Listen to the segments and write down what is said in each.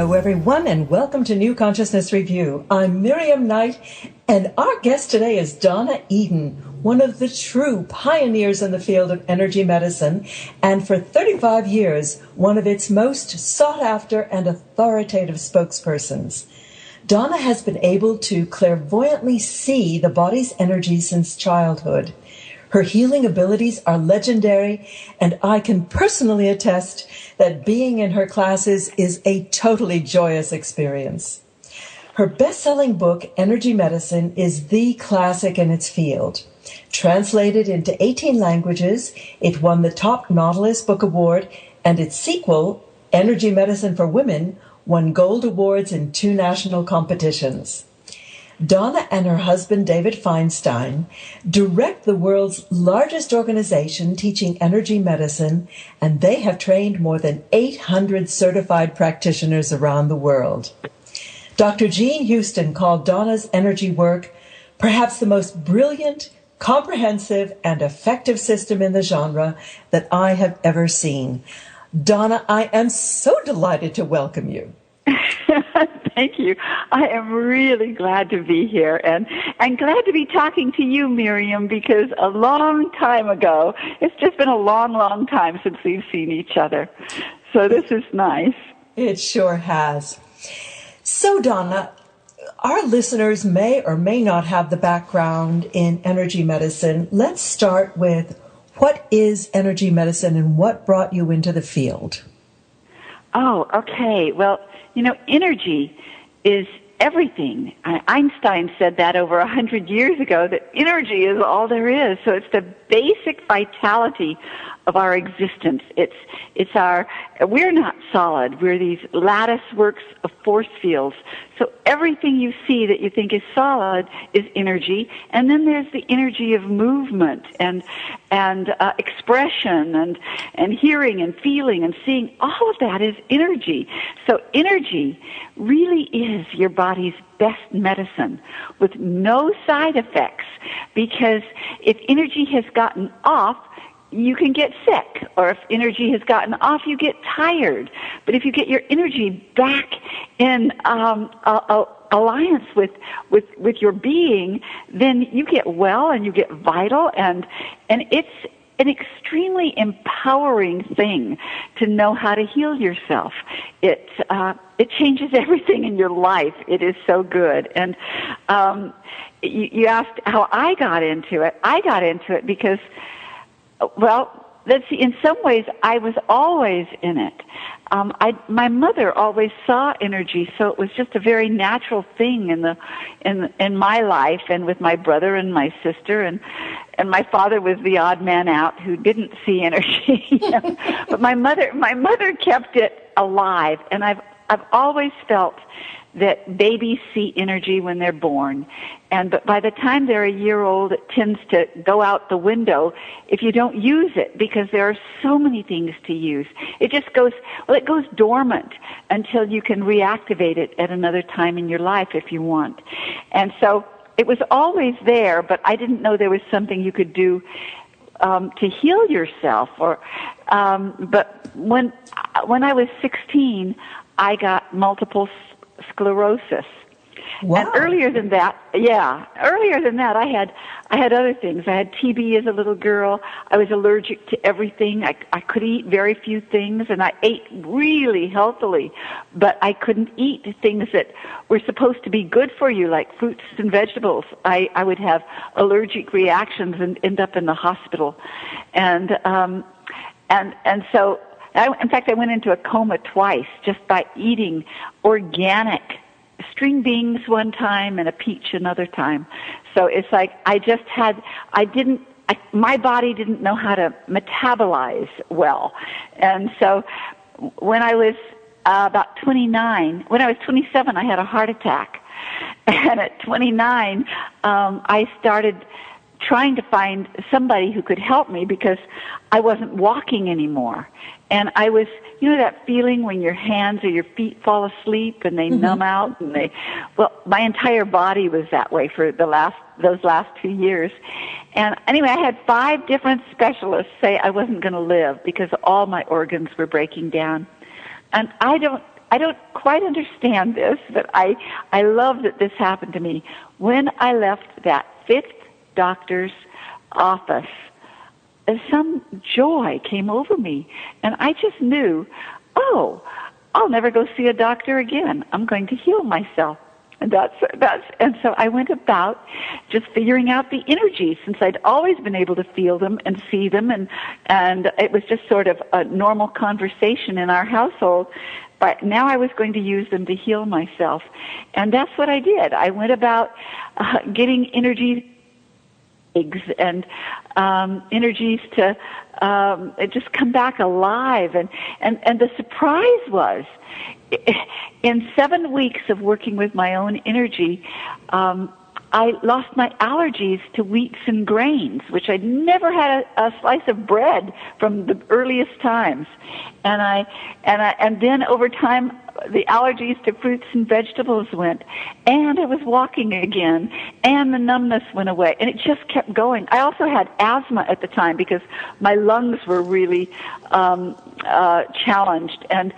Hello, everyone, and welcome to New Consciousness Review. I'm Miriam Knight, and our guest today is Donna Eden, one of the true pioneers in the field of energy medicine, and for 35 years, one of its most sought-after and authoritative spokespersons. Donna has been able to clairvoyantly see the body's energy since childhood. Her healing abilities are legendary, and I can personally attest that being in her classes is a totally joyous experience. Her best-selling book, Energy Medicine, is the classic in its field. Translated into 18 languages, it won the top Nautilus Book Award, and its sequel, Energy Medicine for Women, won gold awards in 2 national competitions. Donna and her husband, David Feinstein, direct the world's largest organization teaching energy medicine, and they have trained more than 800 certified practitioners around the world. Dr. Jean Houston called Donna's energy work perhaps the most brilliant, comprehensive, and effective system in the genre that I have ever seen. Donna, I am so delighted to welcome you. Thank you. I am really glad to be here and glad to be talking to you, Miriam, because a long time ago, it's just been a long, long time since we've seen each other. So this is nice. It sure has. So, Donna, our listeners may or may not have the background in energy medicine. Let's start with what is energy medicine and what brought you into the field? Oh, okay. Well, you know, energy is everything. Einstein said that over 100 years ago, that energy is all there is. So it's the basic vitality of our existence. We're not solid. We're these lattice works of force fields. So everything you see that you think is solid is energy. And then there's the energy of movement and expression and hearing and feeling and seeing. All of that is energy. So energy really is your body's best medicine with no side effects, because if energy has gotten off, you can get sick, or if energy has gotten off, you get tired. But if you get your energy back in alliance with your being, then you get well and you get vital, and it's an extremely empowering thing to know how to heal yourself. It changes everything in your life. It is so good. And you asked how I got into it. I got into it because, well, let's see, in some ways I was always in it. My mother always saw energy, so it was just a very natural thing in my life, and with my brother and my sister, and my father was the odd man out who didn't see energy. You know? But my mother kept it alive, and I've always felt that babies see energy when they're born, but by the time they're a year old, it tends to go out the window if you don't use it, because there are so many things to use. It just goes dormant until you can reactivate it at another time in your life if you want. And so it was always there, but I didn't know there was something you could do to heal yourself. But when I was 16, I got multiple sclerosis. Wow. And earlier than that, I had other things. I had TB as a little girl. I was allergic to everything. I could eat very few things, and I ate really healthily, but I couldn't eat things that were supposed to be good for you, like fruits and vegetables. I would have allergic reactions and end up in the hospital. And so in fact, I went into a coma twice just by eating organic string beans one time and a peach another time. So it's like my body didn't know how to metabolize well. And so when I was about 29, when I was 27, I had a heart attack. And at 29, I started trying to find somebody who could help me because I wasn't walking anymore. And I was, you know, that feeling when your hands or your feet fall asleep and they numb out, and my entire body was that way for those last 2 years. And anyway, I had 5 different specialists say I wasn't going to live because all my organs were breaking down. And I I don't quite understand this, but I love that this happened to me. When I left that fifth doctor's office, some joy came over me, and I just knew, oh, I'll never go see a doctor again. I'm going to heal myself. And and so I went about just figuring out the energies, since I'd always been able to feel them and see them, and it was just sort of a normal conversation in our household. But now I was going to use them to heal myself, and that's what I did. I went about getting energies and energies to just come back alive, and the surprise was, in 7 weeks of working with my own energy, I lost my allergies to wheats and grains, which I'd never had a slice of bread from the earliest times, and then over time the allergies to fruits and vegetables went, and I was walking again, and the numbness went away, and it just kept going. I also had asthma at the time because my lungs were really challenged, and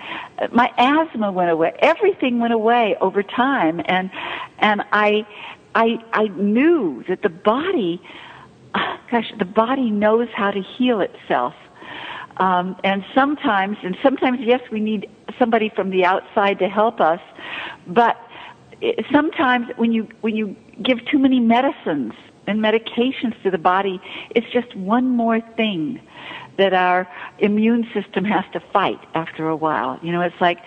my asthma went away. Everything went away over time, and I knew that the body knows how to heal itself. And sometimes, yes, we need somebody from the outside to help us, but sometimes when you give too many medicines and medications to the body, it's just one more thing that our immune system has to fight after a while. You know, it's like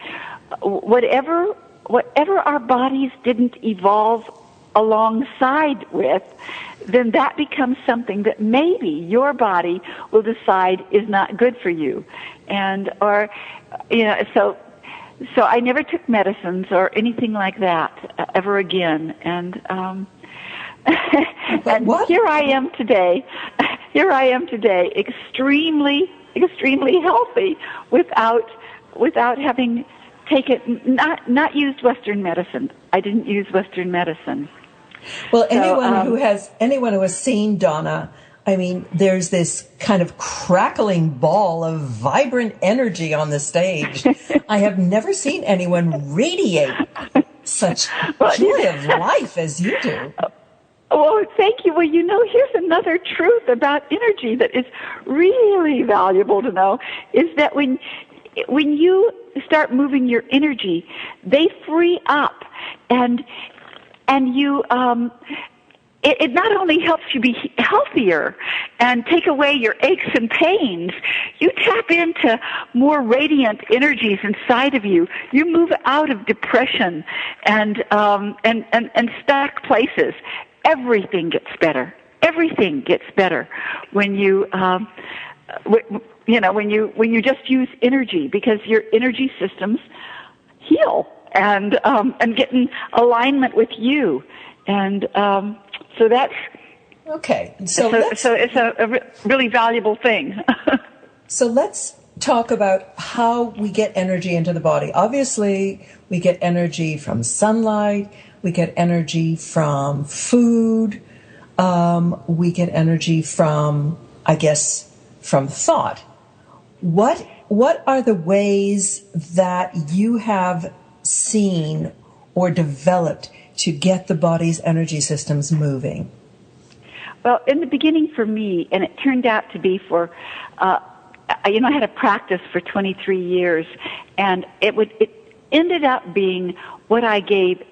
whatever our bodies didn't evolve alongside with, then that becomes something that maybe your body will decide is not good for you. So I never took medicines or anything like that ever again. And here I am today, extremely, extremely healthy without having not used Western medicine. I didn't use Western medicine. Well, anyone who has seen Donna, I mean, there's this kind of crackling ball of vibrant energy on the stage. I have never seen anyone radiate such joy of life as you do. Well, thank you. Well, you know, here's another truth about energy that is really valuable to know, is that when you start moving your energy, they free up, and you, it not only helps you be healthier and take away your aches and pains, you tap into more radiant energies inside of you. You move out of depression and stuck places. Everything gets better. Everything gets better when you, when you just use energy, because your energy systems heal and get in alignment with you, and so that's okay. So it's a really valuable thing. So let's talk about how we get energy into the body. Obviously, we get energy from sunlight. We get energy from food. We get energy from, I guess, from thought. What are the ways that you have seen or developed to get the body's energy systems moving? Well, in the beginning for me, and it turned out to be for, I had a practice for 23 years, and it ended up being what I gave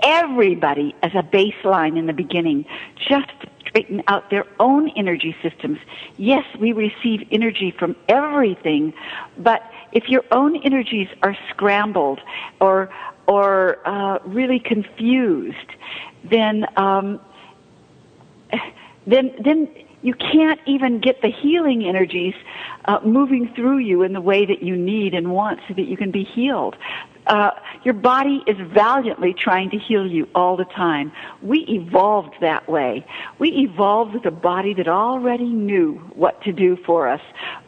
everybody as a baseline in the beginning, just to straighten out their own energy systems. Yes, we receive energy from everything, but if your own energies are scrambled or really confused, then you can't even get the healing energies moving through you in the way that you need and want so that you can be healed. Your body is valiantly trying to heal you all the time. We evolved that way. We evolved with a body that already knew what to do for us.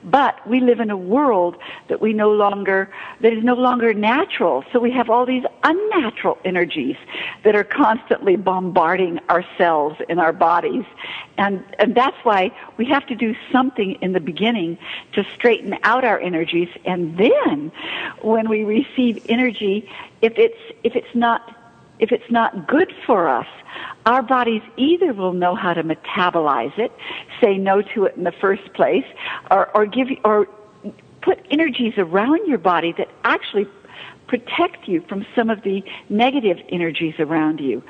But we live in a world that is no longer natural. So we have all these unnatural energies that are constantly bombarding our cells in our bodies. And that's why we have to do something in the beginning to straighten out our energies. And then when we receive energy energy, if it's not good for us, our bodies either will know how to metabolize it, say no to it in the first place, or put energies around your body that actually protect you from some of the negative energies around you.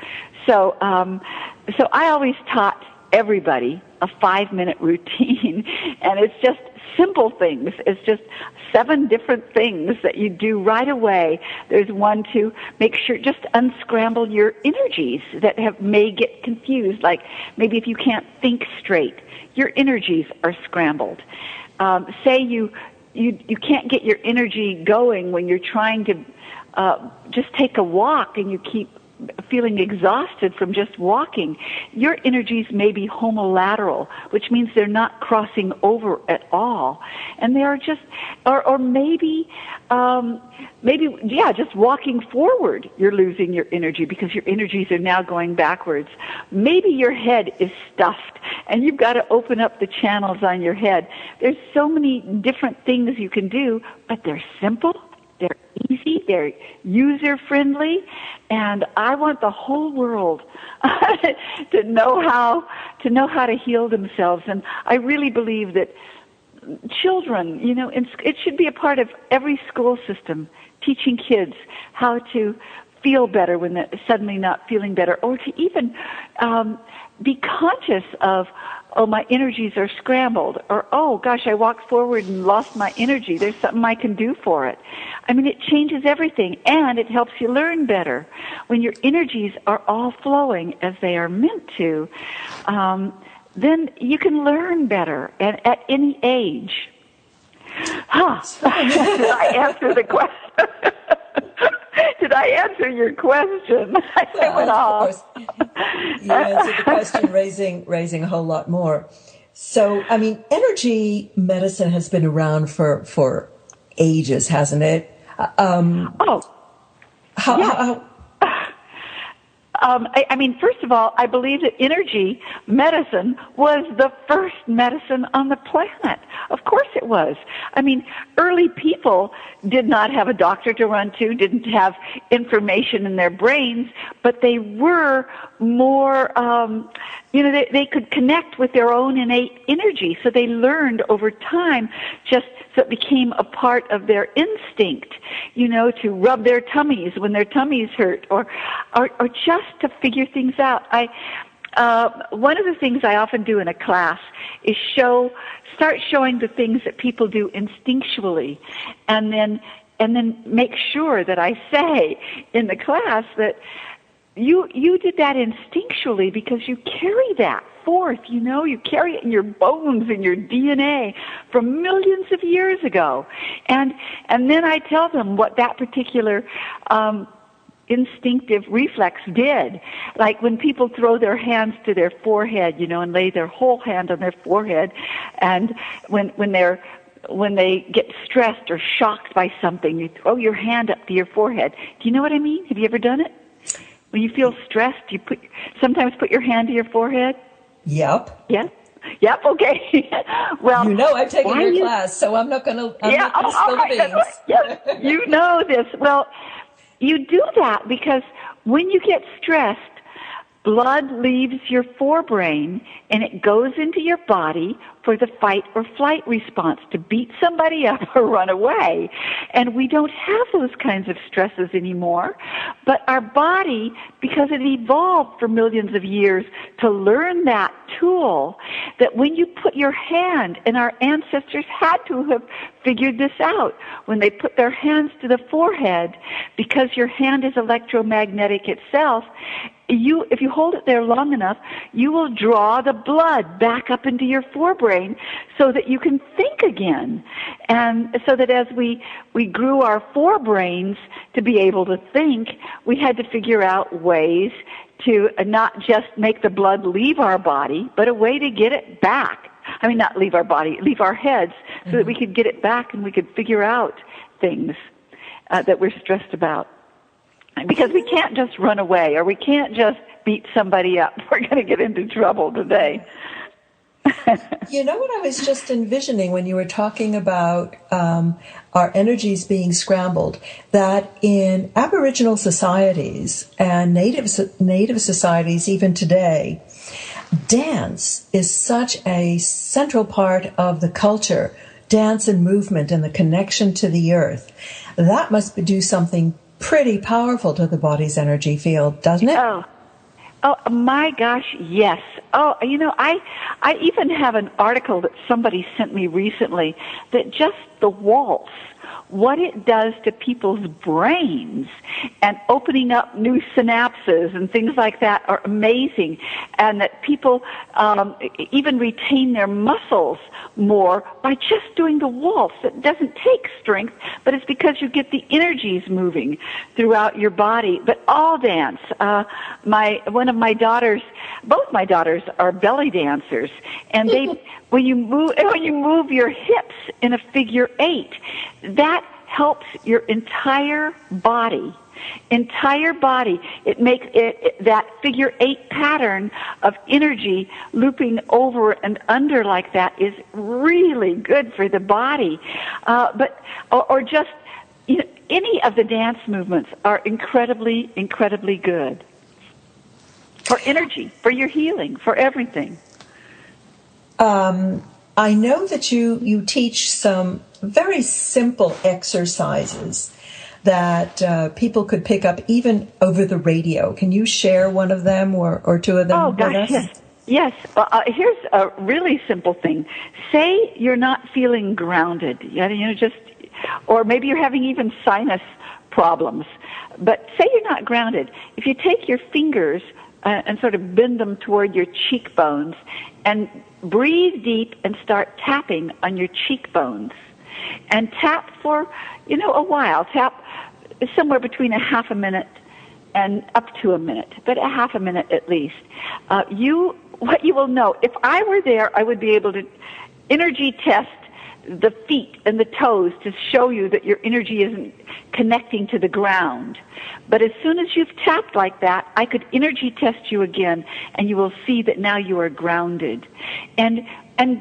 So I always taught everybody a 5-minute routine, and it's just simple things. It's just 7 different things that you do right away. There's one to make sure, just unscramble your energies that may get confused. Like maybe if you can't think straight, your energies are scrambled. Say you can't get your energy going when you're trying to just take a walk and you keep feeling exhausted from just walking. Your energies may be homolateral, which means they're not crossing over at all. And they are just, or maybe, just walking forward, you're losing your energy because your energies are now going backwards. Maybe your head is stuffed and you've got to open up the channels on your head. There's so many different things you can do, but they're simple. They're easy, they're user-friendly, and I want the whole world to know how to heal themselves. And I really believe that children, it should be a part of every school system, teaching kids how to feel better when they're suddenly not feeling better, or to even be conscious of, oh, my energies are scrambled, or, oh, gosh, I walked forward and lost my energy. There's something I can do for it. I mean, it changes everything, and it helps you learn better. When your energies are all flowing as they are meant to, then you can learn better at any age. Did I answer the question? Did I answer your question? I went off. Of course. You answered the question, raising a whole lot more. So, I mean, energy medicine has been around for ages, hasn't it? I mean, first of all, I believe that energy medicine was the first medicine on the planet. Of course it was. I mean, early people did not have a doctor to run to, didn't have information in their brains, but they were more, they could connect with their own innate energy. So they learned over time, just so it became a part of their instinct, to rub their tummies when their tummies hurt, or just to figure things out. One of the things I often do in a class is start showing the things that people do instinctually, and then make sure that I say in the class that you did that instinctually because you carry that forth, you carry it in your bones, in your DNA from millions of years ago. And then I tell them what that particular instinctive reflex did. Like when people throw their hands to their forehead, and lay their whole hand on their forehead, and when they get stressed or shocked by something, you throw your hand up to your forehead. Do you know what I mean? Have you ever done it? When you feel stressed, you sometimes put your hand to your forehead? Yep. Yeah. Yep. Okay. Well, I've taken your class, so I'm not going to spill the beans. Yes, you know this. Well, you do that because when you get stressed, blood leaves your forebrain and it goes into your body for the fight or flight response, to beat somebody up or run away. And we don't have those kinds of stresses anymore. But our body, because it evolved for millions of years to learn that tool, that when you put your hand, and our ancestors had to have figured this out, when they put their hands to the forehead, because your hand is electromagnetic itself, if you hold it there long enough, you will draw the blood back up into your forebrain so that you can think again. And so that as we grew our forebrains to be able to think, we had to figure out ways to not just make the blood leave our body, but a way to get it back. I mean, not leave our body, leave our heads, so that we could get it back and we could figure out things that we're stressed about. Because we can't just run away, or we can't just beat somebody up. We're going to get into trouble today. You know what I was just envisioning when you were talking about our energies being scrambled, that in Aboriginal societies and Native societies even today, dance is such a central part of the culture, dance and movement and the connection to the earth. That must do something pretty powerful to the body's energy field, doesn't it? Oh my gosh, yes. Oh, you know, I even have an article that somebody sent me recently that just the waltz, what it does to people's brains and opening up new synapses and things like that are amazing, and that people even retain their muscles more by just doing the waltz. It doesn't take strength, but it's because you get the energies moving throughout your body. But all dance, one of my daughters, both my daughters are belly dancers, and they when you move your hips in a figure eight, that helps your entire body. It makes that figure eight pattern of energy looping over and under like that is really good for the body. Or just, you know, any of the dance movements are incredibly, incredibly good for energy, for your healing, for everything. I know that you teach some very simple exercises that people could pick up even over the radio. Can you share one of them or two of them with us? Yes. Here's a really simple thing. Say you're not feeling grounded. Or maybe you're having even sinus problems. But say you're not grounded. If you take your fingers and sort of bend them toward your cheekbones and breathe deep and start tapping on your cheekbones. And tap for, a while. Tap somewhere between a half a minute and up to a minute, but a half a minute at least. What you will know, if I were there, I would be able to energy test the feet and the toes to show you that your energy isn't connecting to the ground. But as soon as you've tapped like that, I could energy test you again, and you will see that now you are grounded. And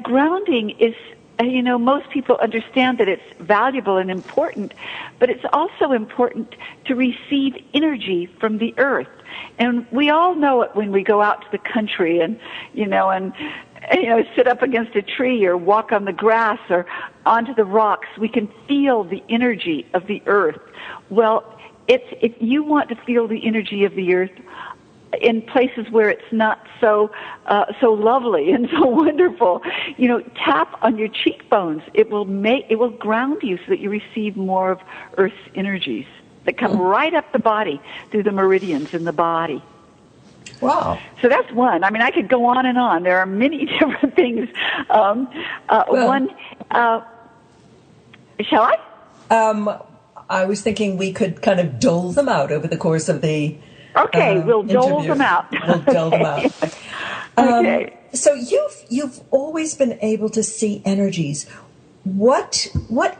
grounding is, most people understand that it's valuable and important, but it's also important to receive energy from the earth. And we all know it when we go out to the country and sit up against a tree or walk on the grass or onto the rocks. We can feel the energy of the earth. Well, if you want to feel the energy of the earth in places where it's not so lovely and so wonderful, tap on your cheekbones. It will ground you so that you receive more of Earth's energies that come right up the body through the meridians in the body. Wow. So that's one. I mean, I could go on and on. There are many different things. Shall I? I was thinking we could kind of dole them out over the course of the Okay, we'll dole them out. We'll dole them out. Okay. So you've always been able to see energies. What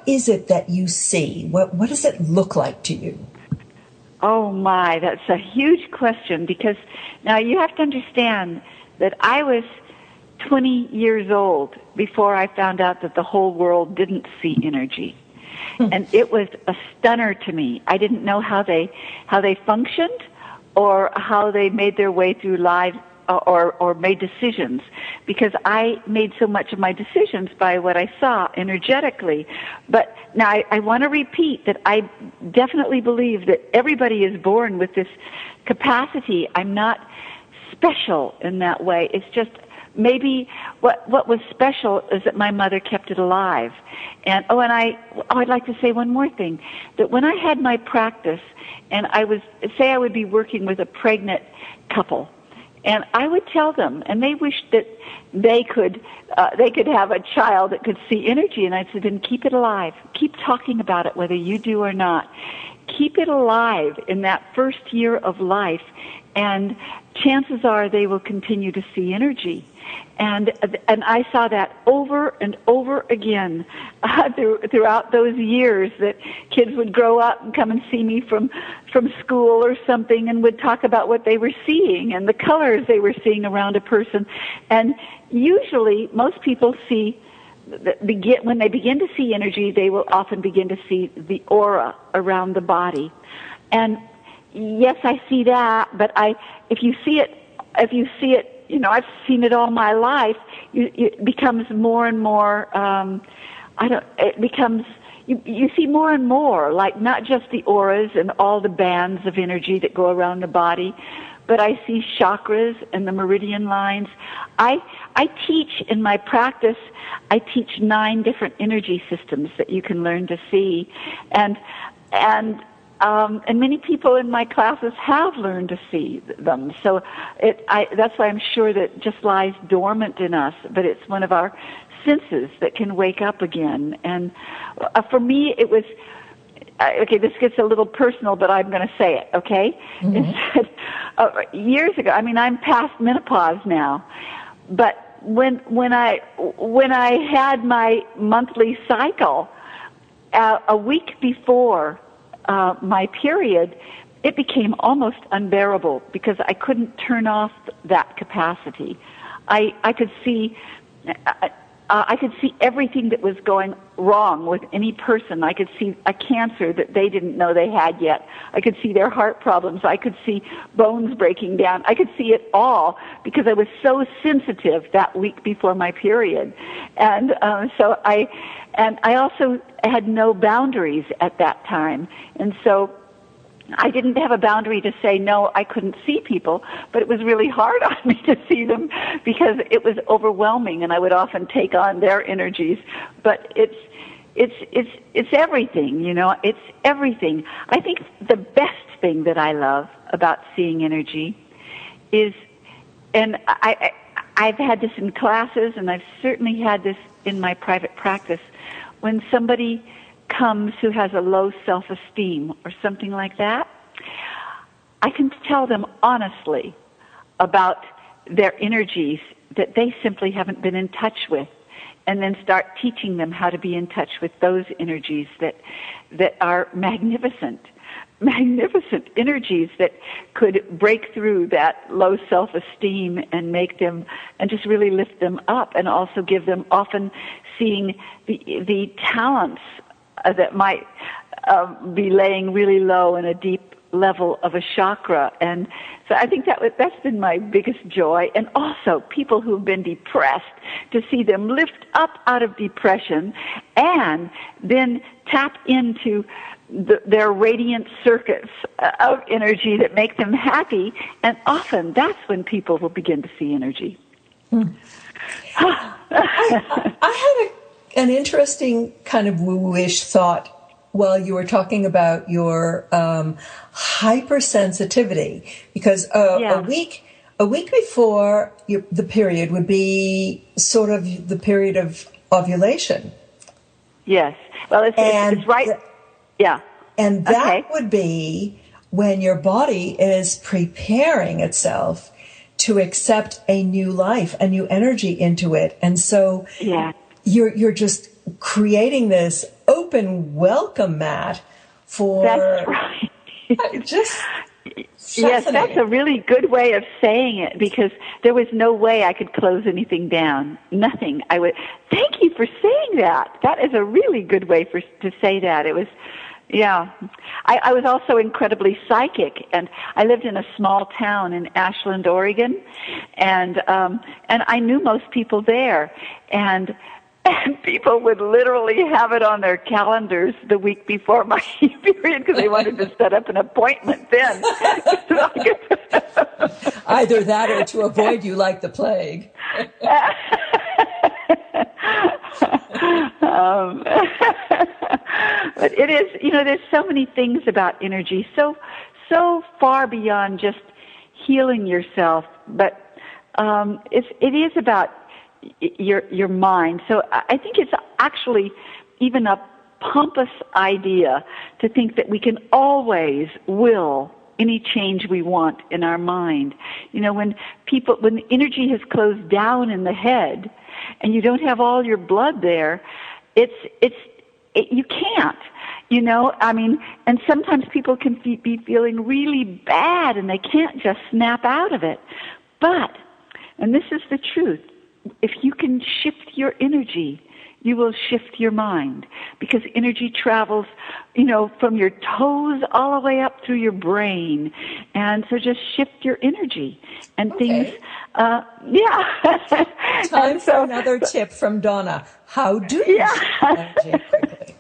is it that you see? What does it look like to you? Oh my, that's a huge question, because now you have to understand that I was 20 years old before I found out that the whole world didn't see energy. And it was a stunner to me. I didn't know how they functioned or how they made their way through life or made decisions, because I made so much of my decisions by what I saw energetically. But now I want to repeat that I definitely believe that everybody is born with this capacity. I'm not special in that way. It's just maybe what was special is that my mother kept it alive. And I'd like to say one more thing, that when I had my practice and I would be working with a pregnant couple, and I would tell them, and they wished that they could have a child that could see energy, and I'd say, then keep it alive. Keep talking about it, whether you do or not. Keep it alive in that first year of life, and chances are they will continue to see energy. And I saw that over and over again throughout those years, that kids would grow up and come and see me from school or something, and would talk about what they were seeing and the colors they were seeing around a person. And usually most people see, when they begin to see energy, they will often begin to see the aura around the body. And yes, I see that, but if you see it, I've seen it all my life. It becomes more and more. You see more and more, like not just the auras and all the bands of energy that go around the body, but I see chakras and the meridian lines. I teach in my practice, I teach 9 different energy systems that you can learn to see. And many people in my classes have learned to see them. So that's why I'm sure that it just lies dormant in us, but it's one of our senses that can wake up again. And for me, it was, okay, this gets a little personal, but I'm going to say it, okay? Mm-hmm. Years ago, I'm past menopause now, but when I had my monthly cycle, a week before my period, it became almost unbearable because I couldn't turn off that capacity. I could see everything that was going wrong with any person. I could see a cancer that they didn't know they had yet. I could see their heart problems. I could see bones breaking down. I could see it all because I was so sensitive that week before my period. And so I also had no boundaries at that time. And so I didn't have a boundary to say, no, I couldn't see people, but it was really hard on me to see them because it was overwhelming, and I would often take on their energies. But it's everything, it's everything. I think the best thing that I love about seeing energy is, and I've had this in classes, and I've certainly had this in my private practice, when somebody comes who has a low self-esteem or something like that, I can tell them honestly about their energies that they simply haven't been in touch with, and then start teaching them how to be in touch with those energies that are magnificent energies that could break through that low self-esteem and make them, and just really lift them up, and also give them, often seeing the talents that might be laying really low in a deep level of a chakra. And so I think that's been my biggest joy. And also people who've been depressed, to see them lift up out of depression and then tap into their radiant circuits of energy that make them happy. And often that's when people will begin to see energy. I had an interesting kind of woo-ish thought while you were talking about your hypersensitivity, because a week before the period would be sort of the period of ovulation. Yes. Well, it's right. Yeah. And that would be when your body is preparing itself to accept a new life, a new energy into it. And so you're just creating this open welcome mat for... That's right. Yes, that's a really good way of saying it, because there was no way I could close anything down. Nothing. Thank you for saying that. That is a really good way to say that. It was... Yeah. I was also incredibly psychic, and I lived in a small town in Ashland, Oregon, and I knew most people there, and people would literally have it on their calendars the week before my period because they wanted to set up an appointment then. Either that or to avoid you like the plague. But it is, there's so many things about energy, so far beyond just healing yourself, but it is about your mind. So I think it's actually even a pompous idea to think that we can always will any change we want in our mind. When the energy has closed down in the head and you don't have all your blood there, you can't, and sometimes people can be feeling really bad and they can't just snap out of it. But, and this is the truth, if you can shift your energy, you will shift your mind, because energy travels, from your toes all the way up through your brain. And so just shift your energy and things, Time for another tip from Donna. How do you shift energy quickly?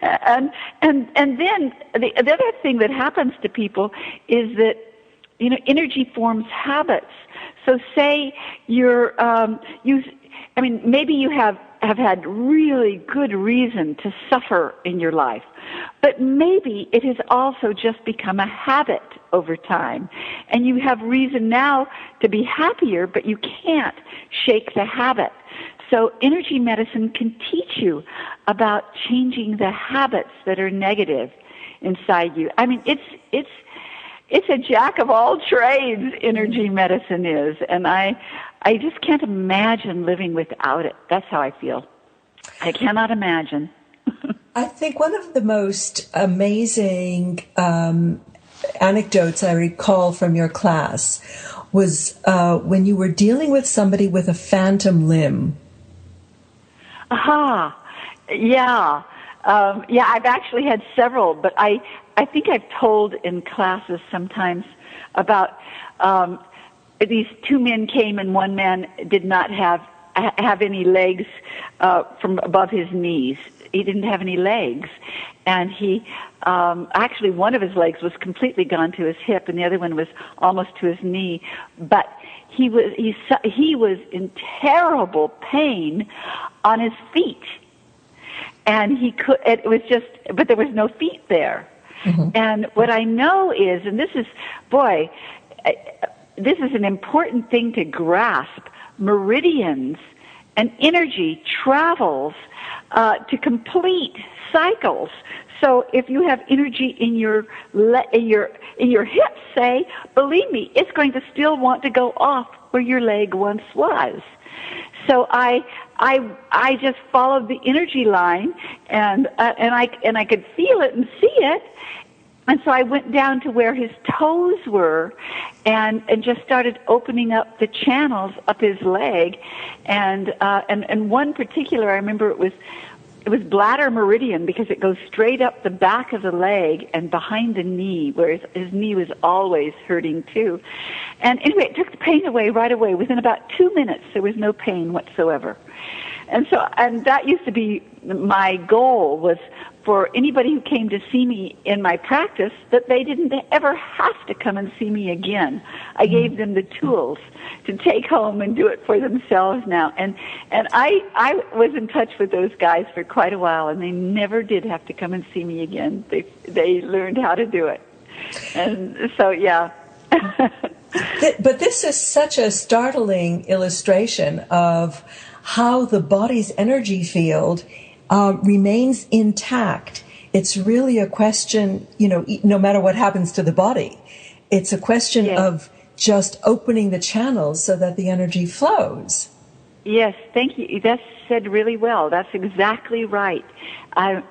And then the other thing that happens to people is that, energy forms habits. So say maybe you have had really good reason to suffer in your life, but maybe it has also just become a habit over time, and you have reason now to be happier, but you can't shake the habit. So energy medicine can teach you about changing the habits that are negative inside you. I mean, it's a jack of all trades, energy medicine is, and I just can't imagine living without it. That's how I feel. I cannot imagine. I think one of the most amazing anecdotes I recall from your class was when you were dealing with somebody with a phantom limb. Yeah. I've actually had several, but I think I've told in classes sometimes about these two men came and one man did not have any legs from above his knees. He didn't have any legs, and he actually one of his legs was completely gone to his hip, and the other one was almost to his knee. But he was in terrible pain on his feet, and but there was no feet there. Mm-hmm. And what I know is, and this is an important thing to grasp, meridians and energy travels to complete cycles. So if you have energy in your hips, say, believe me, it's going to still want to go off where your leg once was. So I just followed the energy line, and I could feel it and see it. And so I went down to where his toes were and just started opening up the channels up his leg. And one particular, I remember it was bladder meridian, because it goes straight up the back of the leg and behind the knee, where his knee was always hurting too. And anyway, it took the pain away right away. Within about 2 minutes, there was no pain whatsoever. And that used to be my goal, was for anybody who came to see me in my practice, that they didn't ever have to come and see me again. I gave them the tools to take home and do it for themselves now. And I was in touch with those guys for quite a while, and they never did have to come and see me again. They learned how to do it. And so, yeah. But this is such a startling illustration of how the body's energy field remains intact. It's really a question, no matter what happens to the body, it's a question of just opening the channels so that the energy flows. Yes, thank you. That's said really well. That's exactly right.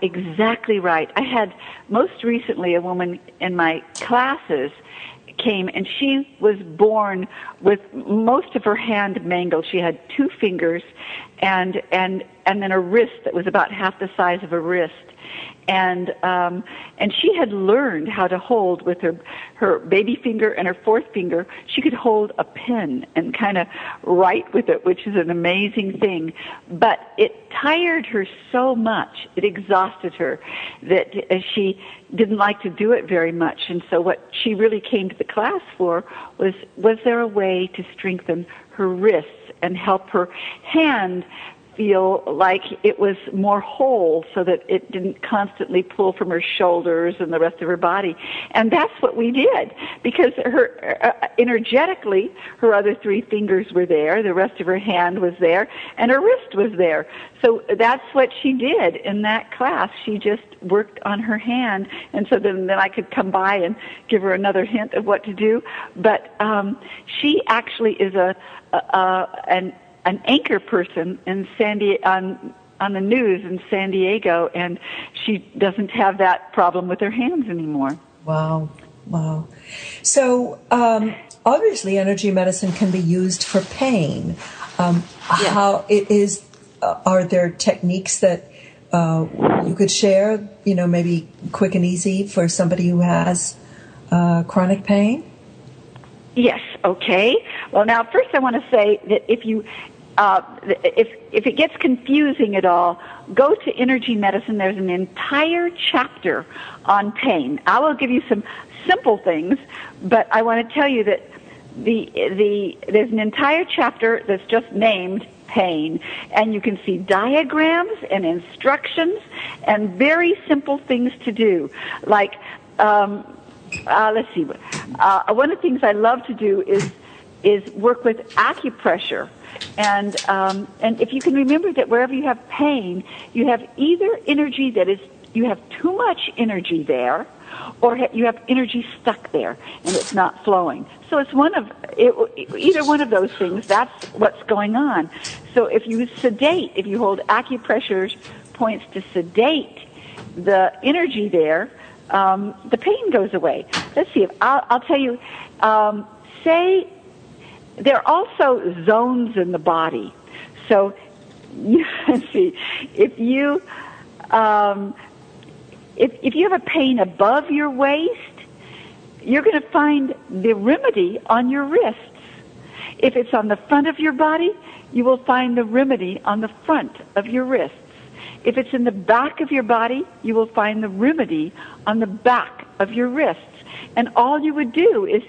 Exactly right. I had most recently a woman in my classes came, and she was born with most of her hand mangled. She had 2 fingers and then a wrist that was about half the size of a wrist. And she had learned how to hold with her baby finger and her 4th finger. She could hold a pen and kind of write with it, which is an amazing thing. But it tired her so much, it exhausted her, that she didn't like to do it very much. And so what she really came to the class for was there a way to strengthen her wrists and help her hand feel like it was more whole, so that it didn't constantly pull from her shoulders and the rest of her body. And that's what we did, because her energetically, her other 3 fingers were there, the rest of her hand was there, and her wrist was there. So that's what she did in that class. She just worked on her hand, and so then I could come by and give her another hint of what to do. But she actually is an anchor person in on the news in San Diego, and she doesn't have that problem with her hands anymore. Wow. So obviously energy medicine can be used for pain. How it is? Are there techniques that you could share? Maybe quick and easy for somebody who has chronic pain. Yes. Okay. Well, now first I want to say that if it gets confusing at all, go to energy medicine. There's an entire chapter on pain. I will give you some simple things, but I want to tell you that there's an entire chapter that's just named pain, and you can see diagrams and instructions and very simple things to do. Like, let's see, one of the things I love to do is work with acupressure. And if you can remember that wherever you have pain, you have either energy you have too much energy there, or you have energy stuck there and it's not flowing. So it's either one of those things. That's what's going on. So if you hold acupressure points to sedate the energy there, the pain goes away. Let's see. I'll tell you. Say there are also zones in the body. So let's see. If you have a pain above your waist, you're going to find the remedy on your wrists. If it's on the front of your body, you will find the remedy on the front of your wrists. If it's in the back of your body, you will find the remedy on the back of your wrists. And all you would do is,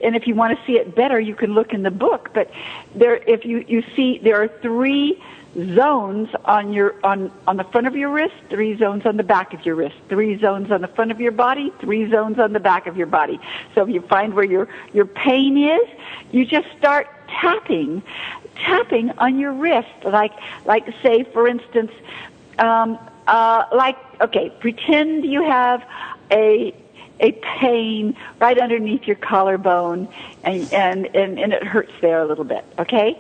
and if you want to see it better, you can look in the book. But if you see, there are 3 zones on the front of your wrist, 3 zones on the back of your wrist, 3 zones on the front of your body, 3 zones on the back of your body. So if you find where your pain is, you just start tapping on your wrist, like say for instance, pretend you have a pain right underneath your collarbone, and it hurts there a little bit, okay?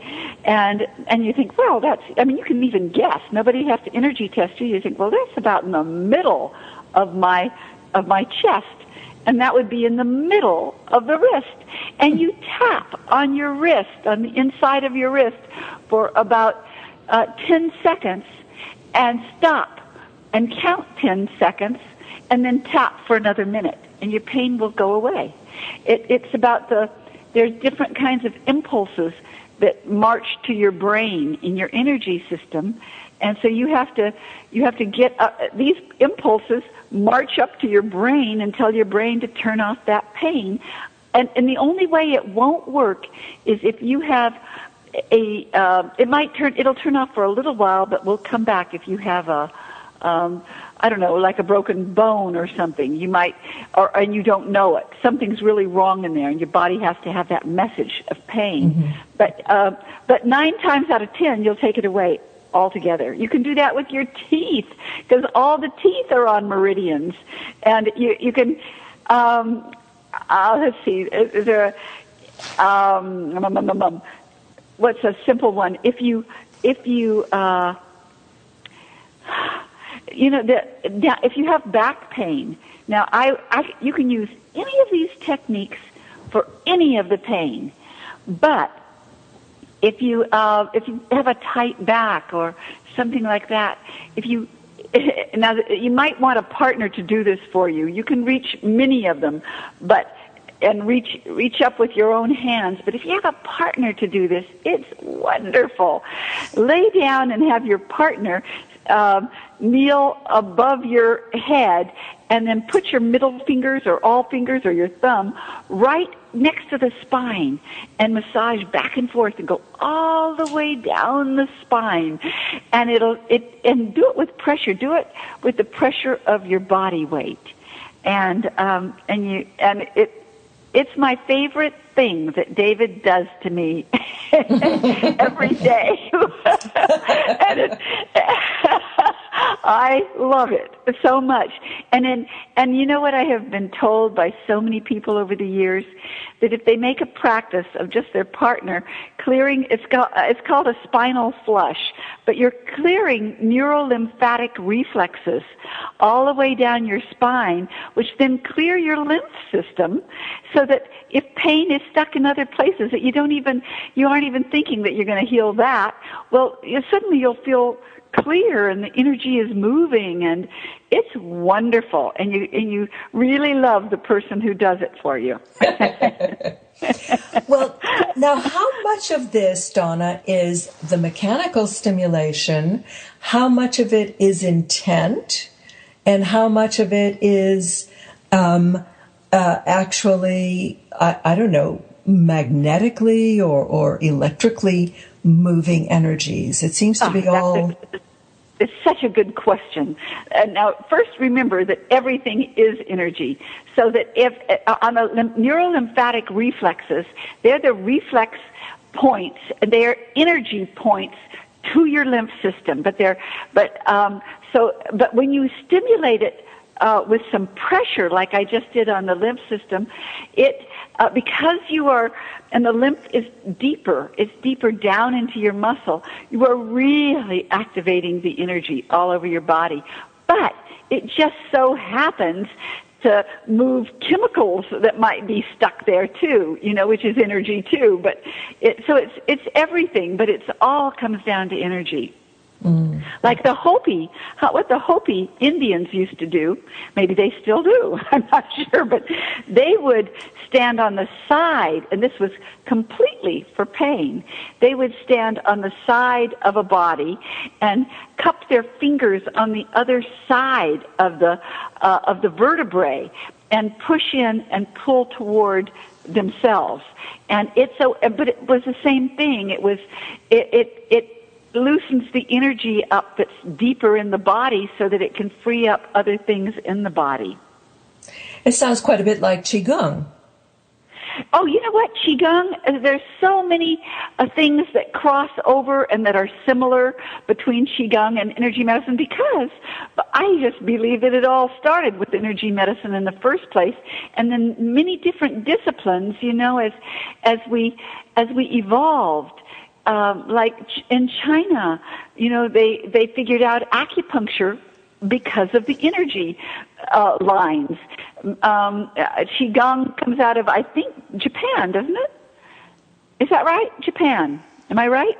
And you think, well, you can even guess. Nobody has to energy test you. You think, well, that's about in the middle of my chest, and that would be in the middle of the wrist. And you tap on your wrist, on the inside of your wrist, for about 10 seconds, and stop and count 10 seconds, and then tap for another minute, and your pain will go away. It's about there's different kinds of impulses that march to your brain in your energy system, and so you have to get these impulses march up to your brain and tell your brain to turn off that pain. And the only way it won't work is if you have it'll turn off for a little while, but will come back if you have like a broken bone or something. You might, and you don't know it. Something's really wrong in there, and your body has to have that message of pain. Mm-hmm. But 9 times out of 10, you'll take it away altogether. You can do that with your teeth, because all the teeth are on meridians, and you can. Let's see. Is there what's a simple one? If you if you have back pain, now you can use any of these techniques for any of the pain, but if you have a tight back or something like that, now you might want a partner to do this for you. You can reach many of them, and reach up with your own hands. But if you have a partner to do this, it's wonderful. Lay down and have your partner kneel above your head, and then put your middle fingers or all fingers or your thumb right next to the spine, and massage back and forth and go all the way down the spine. And and do it with pressure. Do it with the pressure of your body weight. It's my favorite thing that David does to me every day. I love it so much. And you know what I have been told by so many people over the years? That if they make a practice of just their partner clearing, it's called a spinal flush, but you're clearing neurolymphatic reflexes all the way down your spine, which then clear your lymph system, so that if pain is stuck in other places that you aren't even thinking that you're going to heal that, well, suddenly you'll feel clear and the energy is moving, and it's wonderful, and you really love the person who does it for you. Well, now how much of this, Donna, is the mechanical stimulation? How much of it is intent? And how much of it is actually, I don't know, magnetically or electrically moving energies? It seems to be all... It's such a good question. Now, first remember that everything is energy. So that if on the neurolymphatic reflexes, they're the reflex points, they're energy points to your lymph system. But when you stimulate it with some pressure, like I just did on the lymph system, because you are, and the lymph is deeper, it's deeper down into your muscle, you are really activating the energy all over your body. But it just so happens to move chemicals that might be stuck there too, which is energy too. But it's everything, but it's all comes down to energy. Mm. Like the Hopi, what the Hopi Indians used to do, maybe they still do, I'm not sure, but they would stand on the side, and this was completely for pain. They would stand on the side of a body and cup their fingers on the other side of the vertebrae and push in and pull toward themselves. And but it was the same thing. It loosens the energy up that's deeper in the body so that it can free up other things in the body. It sounds quite a bit like Qigong. Oh, you know what? Qigong, there's so many things that cross over and that are similar between Qigong and energy medicine, because I just believe that it all started with energy medicine in the first place, and then many different disciplines, as we evolved. Like in China, they figured out acupuncture because of the energy lines. Qigong comes out of, I think, Japan, doesn't it? Is that right? Japan. Am I right?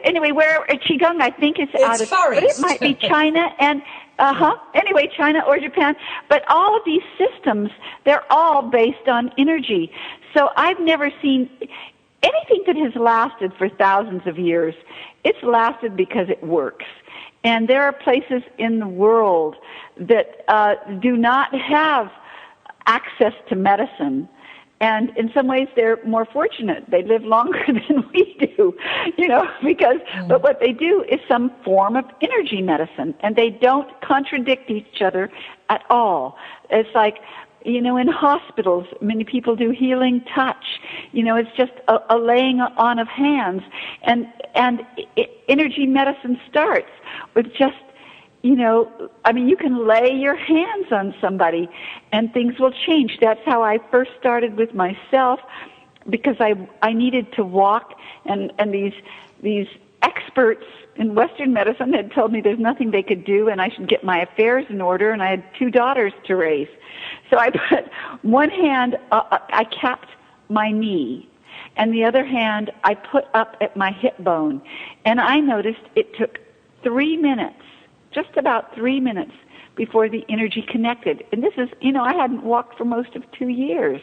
Anyway, where Qigong, I think, is out of, Far but East. it might be China and, anyway, China or Japan. But all of these systems, they're all based on energy. So I've never seen anything that has lasted for thousands of years. It's lasted because it works. And there are places in the world that do not have access to medicine. And in some ways, they're more fortunate. They live longer than we do, because, but what they do is some form of energy medicine, and they don't contradict each other at all. It's like, in hospitals, many people do healing touch. It's just a laying on of hands. And energy medicine starts with just, you can lay your hands on somebody and things will change. That's how I first started with myself, because I needed to walk, and these experts in Western medicine had told me there's nothing they could do and I should get my affairs in order, and I had 2 daughters to raise. So I put one hand, I capped my knee, and the other hand I put up at my hip bone, and I noticed it took 3 minutes, just about 3 minutes, before the energy connected. And this is, I hadn't walked for most of 2 years.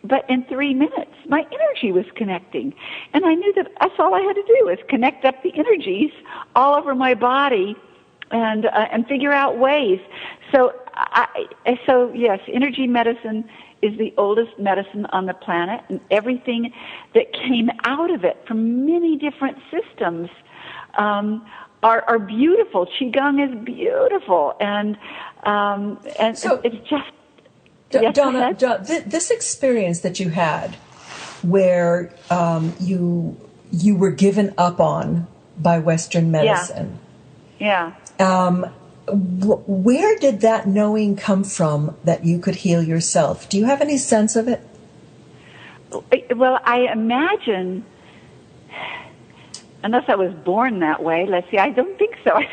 But in 3 minutes, my energy was connecting. And I knew that that's all I had to do, was connect up the energies all over my body and figure out ways. So yes, energy medicine is the oldest medicine on the planet, and everything that came out of it from many different systems are beautiful. Qigong is beautiful, and so it's just. Donna, this experience that you had, where you were given up on by Western medicine, Yeah. Where did that knowing come from that you could heal yourself? Do you have any sense of it? Well, I imagine, unless I was born that way, let's see, I don't think so. I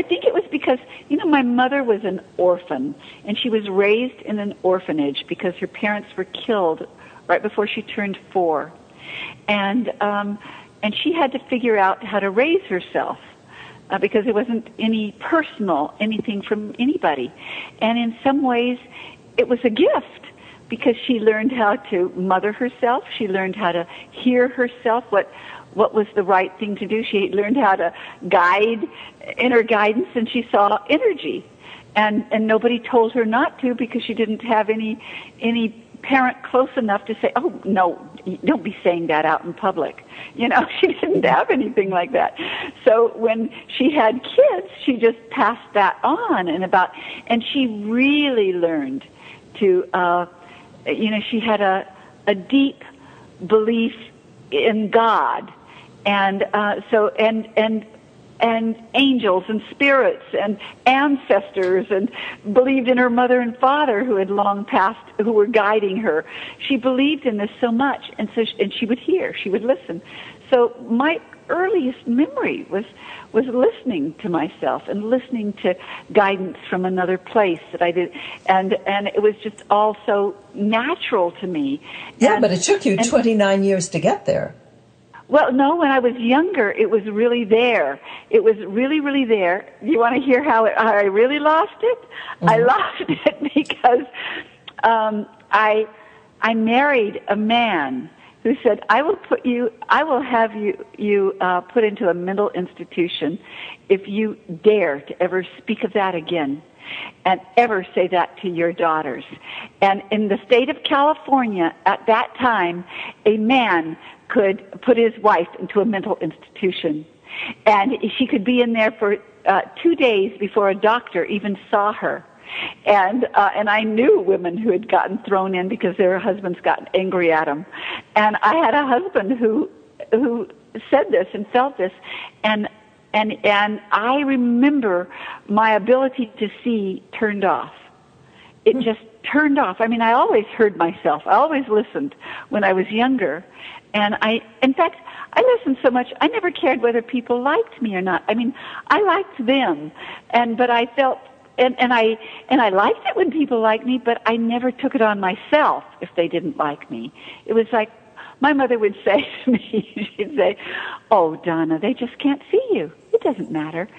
think it was because, my mother was an orphan, and she was raised in an orphanage because her parents were killed right before she turned 4. And she had to figure out how to raise herself. Because there wasn't anything from anybody. And in some ways, it was a gift because she learned how to mother herself. She learned how to hear herself, what was the right thing to do. She learned how to guide, inner guidance, and she saw energy. And nobody told her not to because she didn't have any parent close enough to say, oh, no, don't be saying that out in public. She didn't have anything like that. So when she had kids, she just passed that on and she really learned to, she had a deep belief in God. And and angels and spirits and ancestors, and believed in her mother and father who had long passed, who were guiding her. She believed in this so much, and she would hear, she would listen. So my earliest memory was listening to myself and listening to guidance from another place that I did, and it was just all so natural to me. Yeah, but it took you 29 years to get there. Well, no, when I was younger, it was really there. It was really, really there. You want to hear how I really lost it? Mm-hmm. I lost it because I married a man who said, I will have you put into a mental institution if you dare to ever speak of that again and ever say that to your daughters. And in the state of California at that time, a man could put his wife into a mental institution, and she could be in there for 2 days before a doctor even saw her. And I knew women who had gotten thrown in because their husbands got angry at them. And I had a husband who said this and felt this, and I remember my ability to see turned off. It just turned off. I mean, I always heard myself. I always listened when I was younger. And in fact, I listened so much, I never cared whether people liked me or not. I mean, I liked them, but I felt, and I liked it when people liked me, but I never took it on myself if they didn't like me. It was like, my mother would say to me, she'd say, oh, Donna, they just can't see you. It doesn't matter.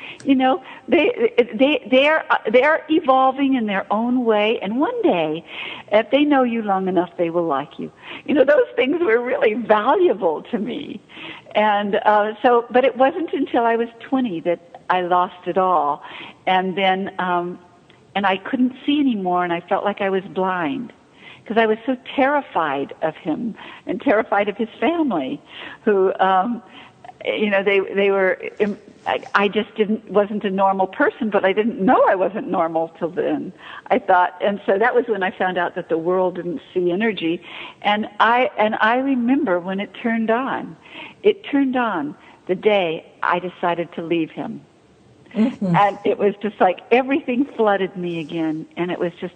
They're evolving in their own way, and one day, if they know you long enough, they will like you. Those things were really valuable to me. And but it wasn't until I was 20 that I lost it all. And then, and I couldn't see anymore, and I felt like I was blind, because I was so terrified of him and terrified of his family, who, they were, I just wasn't a normal person, but I didn't know I wasn't normal till then, I thought. And so that was when I found out that the world didn't see energy. And I remember when it turned on the day I decided to leave him. Mm-hmm. And it was just like everything flooded me again. And it was just,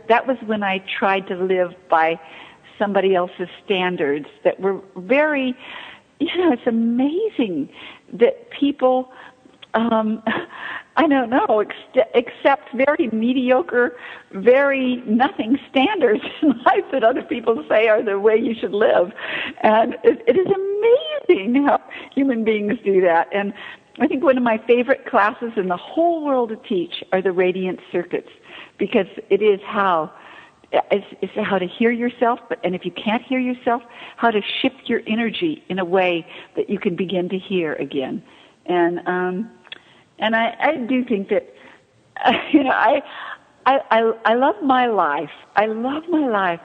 that was when I tried to live by somebody else's standards that were very, it's amazing that people, I don't know, accept very mediocre, very nothing standards in life that other people say are the way you should live. And it is amazing how human beings do that. And I think one of my favorite classes in the whole world to teach are the radiant circuits, because it is how to hear yourself, and if you can't hear yourself, how to shift your energy in a way that you can begin to hear again. And I do think that I love my life. I love my life,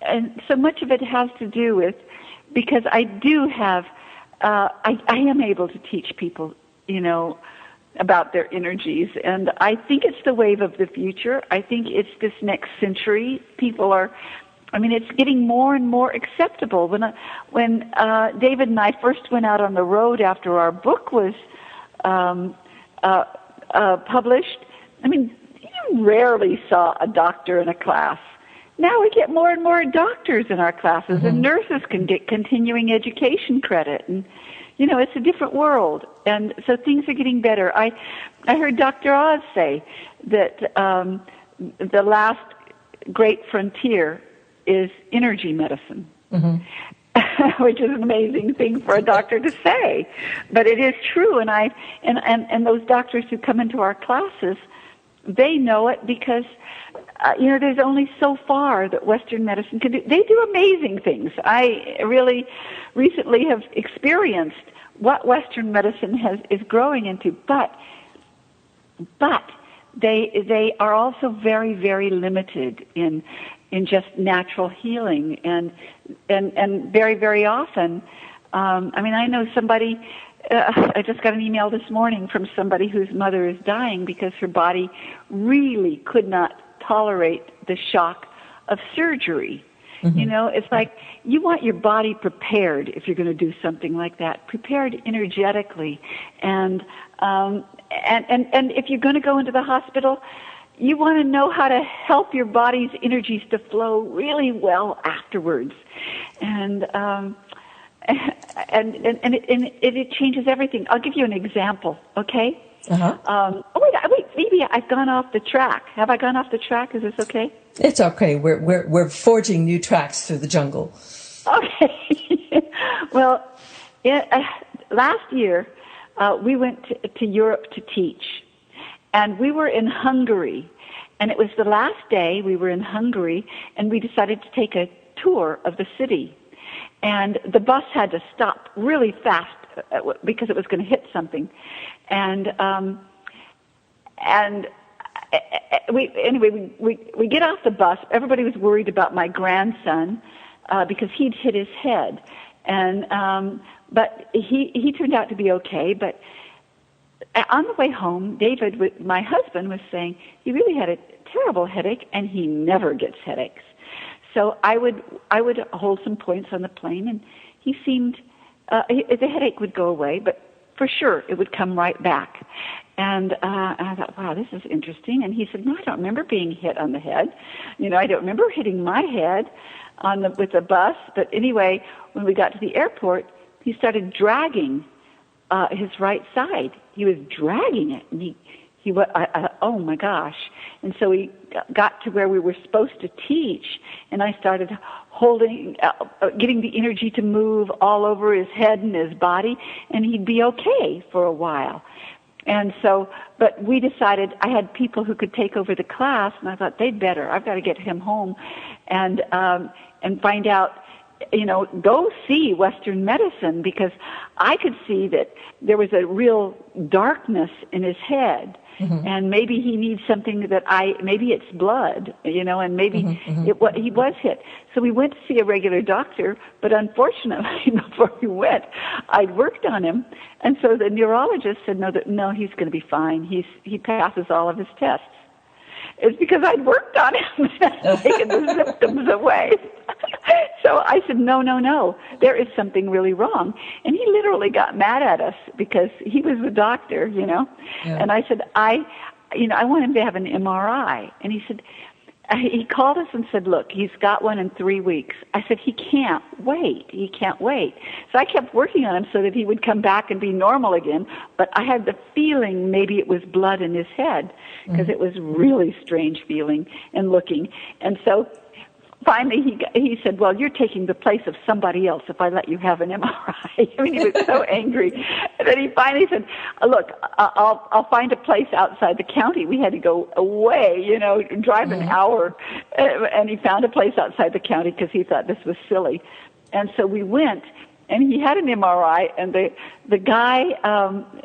and so much of it has to do with, because I do have I am able to teach people about their energies, and I think it's the wave of the future. I think it's this next century. People are, it's getting more and more acceptable. When David and I first went out on the road after our book was published. I mean, you rarely saw a doctor in a class. Now we get more and more doctors in our classes, and nurses can get continuing education credit, and it's a different world, and so things are getting better. I heard Dr. Oz say that the last great frontier is energy medicine, which is an amazing thing for a doctor to say, but it is true. And those doctors who come into our classes, they know it because there's only so far that Western medicine can do. They do amazing things. I really recently have experienced what Western medicine is growing into, but they are also very, very limited in just natural healing, and very, very often. I know somebody. I just got an email this morning from somebody whose mother is dying because her body really could not tolerate the shock of surgery. It's like you want your body prepared if you're going to do something like that, prepared energetically, and if you're going to go into the hospital, you want to know how to help your body's energies to flow really well afterwards, and it changes everything. I'll give you an example, okay? Wait, maybe I've gone off the track. Have I gone off the track? Is this okay? It's okay. We're forging new tracks through the jungle. Okay. Well, last year we went to Europe to teach, and we were in Hungary, and it was the last day we were in Hungary, and we decided to take a tour of the city. And the bus had to stop really fast because it was going to hit something, and we get off the bus. Everybody was worried about my grandson because he'd hit his head, and but he turned out to be okay. But on the way home, David, my husband, was saying he really had a terrible headache, and he never gets headaches. So I would hold some points on the plane, and he seemed the headache would go away, but for sure it would come right back. And I thought, wow, this is interesting. And he said, no, I don't remember being hit on the head. I don't remember hitting my head with the bus. But anyway, when we got to the airport, he started dragging his right side. He was dragging it, and oh my gosh. And so we got to where we were supposed to teach, and I started getting the energy to move all over his head and his body, and he'd be okay for a while. And so, but we decided, I had people who could take over the class, and I thought they'd better. I've got to get him home and find out, go see Western medicine, because I could see that there was a real darkness in his head. And maybe he needs something maybe it's blood, and maybe he was hit. So we went to see a regular doctor, but unfortunately, before we went, I'd worked on him, and so the neurologist said, no, he's going to be fine. He passes all of his tests. It's because I'd worked on him and taken the symptoms away. So I said, no, there is something really wrong. And he literally got mad at us because he was the doctor, Yeah. And I said, I want him to have an MRI. And he said, he called us and said, look, he's got one in 3 weeks. I said, he can't wait. So I kept working on him so that he would come back and be normal again. But I had the feeling maybe it was blood in his head, because it was really strange feeling and looking. And so finally he said, well, you're taking the place of somebody else if I let you have an MRI. I mean, he was so angry. And then he finally said, look, I'll find a place outside the county. We had to go away, drive an hour. And he found a place outside the county because he thought this was silly. And so we went, and he had an MRI, and the guy,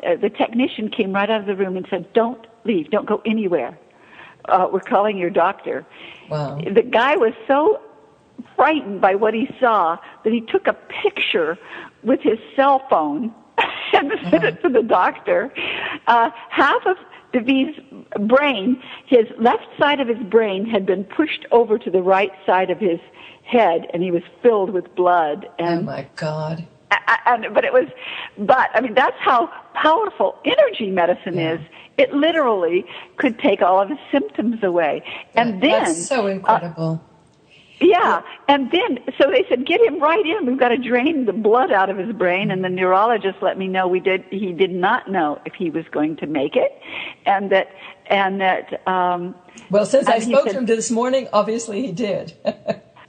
the technician, came right out of the room and said, don't leave, don't go anywhere. We're calling your doctor. Wow. The guy was so frightened by what he saw that he took a picture with his cell phone and sent it to the doctor. Half of David's brain, his left side of his brain, had been pushed over to the right side of his head, and he was filled with blood. And oh my God. But I mean, that's how powerful energy medicine is. It literally could take all of his symptoms away. And then that's so incredible. And then, so they said, get him right in. We've got to drain the blood out of his brain. And the neurologist let me know he did not know if he was going to make it. Well, since I spoke to him this morning, obviously he did.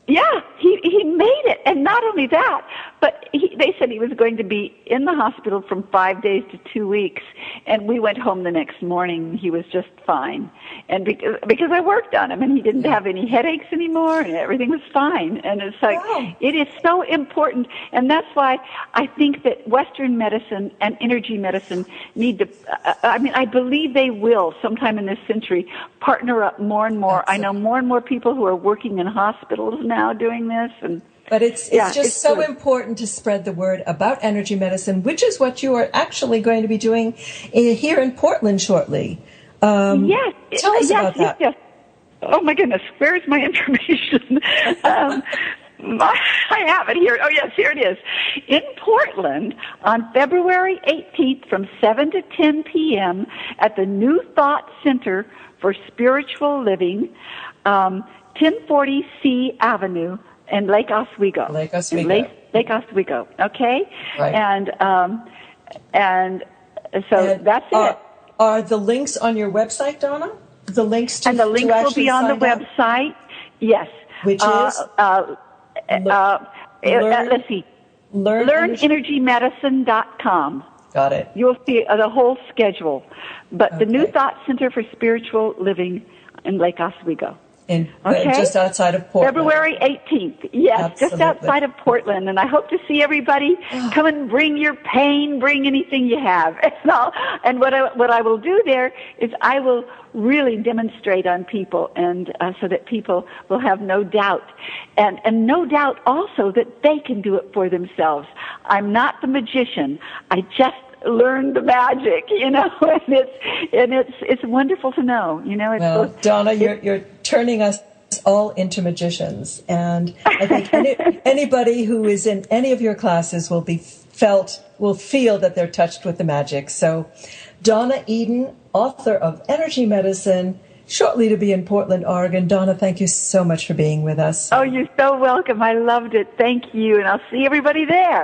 Yeah, he made it. And not only that, but they said he was going to be in the hospital from 5 days to 2 weeks. And we went home the next morning. He was just fine. And because I worked on him, and he didn't have any headaches anymore, and everything was fine. And it's like, it is so important. And that's why I think that Western medicine and energy medicine need to, I believe they will sometime in this century partner up more and more. Absolutely. I know more and more people who are working in hospitals now doing this. But it's just so important to spread the word about energy medicine, which is what you are actually going to be doing here in Portland shortly. Yes. Tell us about that. Yes. Oh, my goodness. Where's my information? I have it here. Oh, yes, here it is. In Portland on February 18th from 7 to 10 p.m. at the New Thought Center for Spiritual Living, 1040 C Avenue in Lake Oswego. Lake Oswego, okay? Right. And that's it. Are the links on your website, Donna? The links to and the links will be on the website. Yes. Which is? Let's see. LearnEnergyMedicine.com. Got it. You'll see the whole schedule. But the New Thought Center for Spiritual Living in Lake Oswego. Just outside of Portland. February 18th. Yes, absolutely. Just outside of Portland. And I hope to see everybody. Come and bring your pain, bring anything you have. And what I will do there is I will really demonstrate on people, and so that people will have no doubt. And no doubt also that they can do it for themselves. I'm not the magician. I just learn the magic, and it's wonderful to know, Well, Donna, you're turning us all into magicians, and I think anybody who is in any of your classes will feel that they're touched with the magic. So, Donna Eden, author of Energy Medicine, shortly to be in Portland, Oregon. Donna, thank you so much for being with us. Oh, you're so welcome. I loved it. Thank you, and I'll see everybody there.